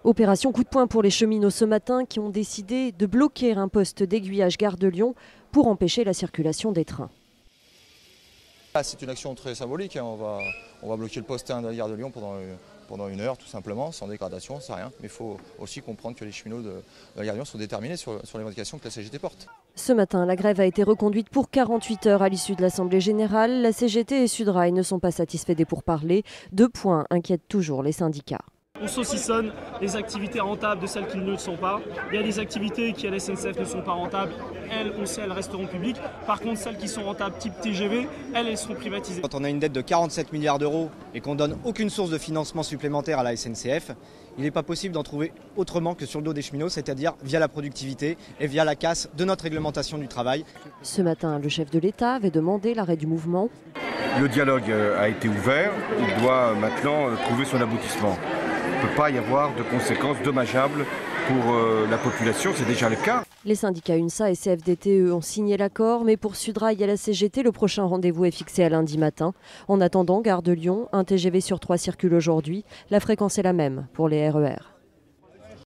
Opération coup de poing pour les cheminots ce matin qui ont décidé de bloquer un poste d'aiguillage gare de Lyon pour empêcher la circulation des trains. C'est une action très symbolique, hein. On va bloquer le poste 1 de la gare de Lyon pendant une heure tout simplement, sans dégradation, sans rien. Mais il faut aussi comprendre que les cheminots de la gare de Lyon sont déterminés sur les revendications que la CGT porte. Ce matin, la grève a été reconduite pour 48 heures à l'issue de l'Assemblée générale. La CGT et Sudrail ne sont pas satisfaits des pourparlers. 2 points inquiètent toujours les syndicats. On saucissonne les activités rentables de celles qui ne le sont pas. Il y a des activités qui à la SNCF ne sont pas rentables. Elles, on sait, elles resteront publiques. Par contre, celles qui sont rentables type TGV, elles seront privatisées. Quand on a une dette de 47 milliards d'euros et qu'on donne aucune source de financement supplémentaire à la SNCF, il n'est pas possible d'en trouver autrement que sur le dos des cheminots, c'est-à-dire via la productivité et via la casse de notre réglementation du travail. Ce matin, le chef de l'État avait demandé l'arrêt du mouvement. Le dialogue a été ouvert, il doit maintenant trouver son aboutissement. Il ne peut pas y avoir de conséquences dommageables pour la population, c'est déjà le cas. Les syndicats UNSA et CFDT, eux, ont signé l'accord, mais pour Sudrail et la CGT, le prochain rendez-vous est fixé à lundi matin. En attendant, gare de Lyon, un TGV sur 3 circule aujourd'hui. La fréquence est la même pour les RER.